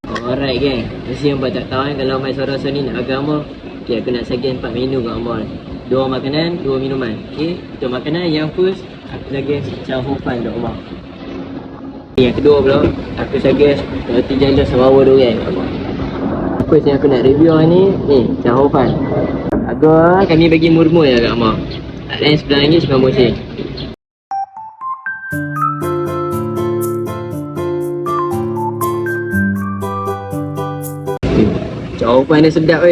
Alright geng, mesti yang tak tahu kan kalau main suara-suara ni nak agama. Okay, aku nak suggest 4 menu kat Amor. 2 makanan, 2 minuman. Okay, untuk makanan yang first aku suggest Chow Ho Fan kat Amor. Yang kedua pula, aku suggest roti jala Sarawak durian kat Amor. First yang aku nak review ni, Chow Ho Fan. Harga kami bagi murmur je kat Amor. Tak lain sebelah ni 90 sen. Chow Fan ni sedap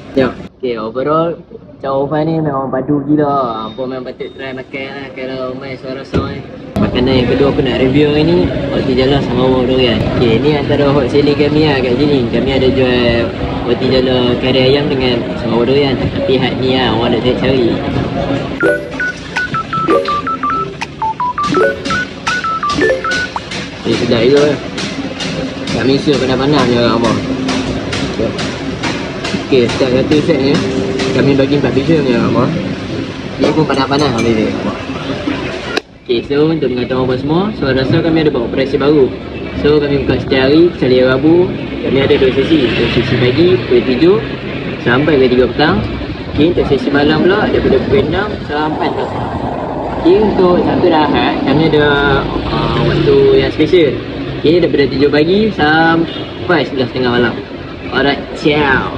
Tengok. Okay, overall Chow Fan ni memang padu gila. Apa memang patut try makan lah kalau main suara sound ni. Makanan yang kedua aku nak review ni roti jala Sarawak durian. Okay, ni antara hot selling kami lah kat sini. Kami ada jual roti jala kari ayam dengan Sarawak durian. Tapi hak ni lah orang nak cari. Ni sedap juga tak misal panas-panas je kat Abang. Okay, start satu set ni kami bagi 4 pieces ni Abang. Dia pun panas-panas habis dia Abang. Okay, so untuk mengatakan apa semua, so rasa kami ada buat operasi baru. So kami buka setiap hari, sekali Rabu. Kami ada 2 sesi, 2 sesi pagi pukul 7 sampai pukul 3 petang. Okay, untuk sesi malam pula daripada pukul 6 sampai 4. Okay, untuk satu Ahad kami ada waktu yang special. Okay, daripada 7 pagi sampai 11.30 malam. Alright, ciao.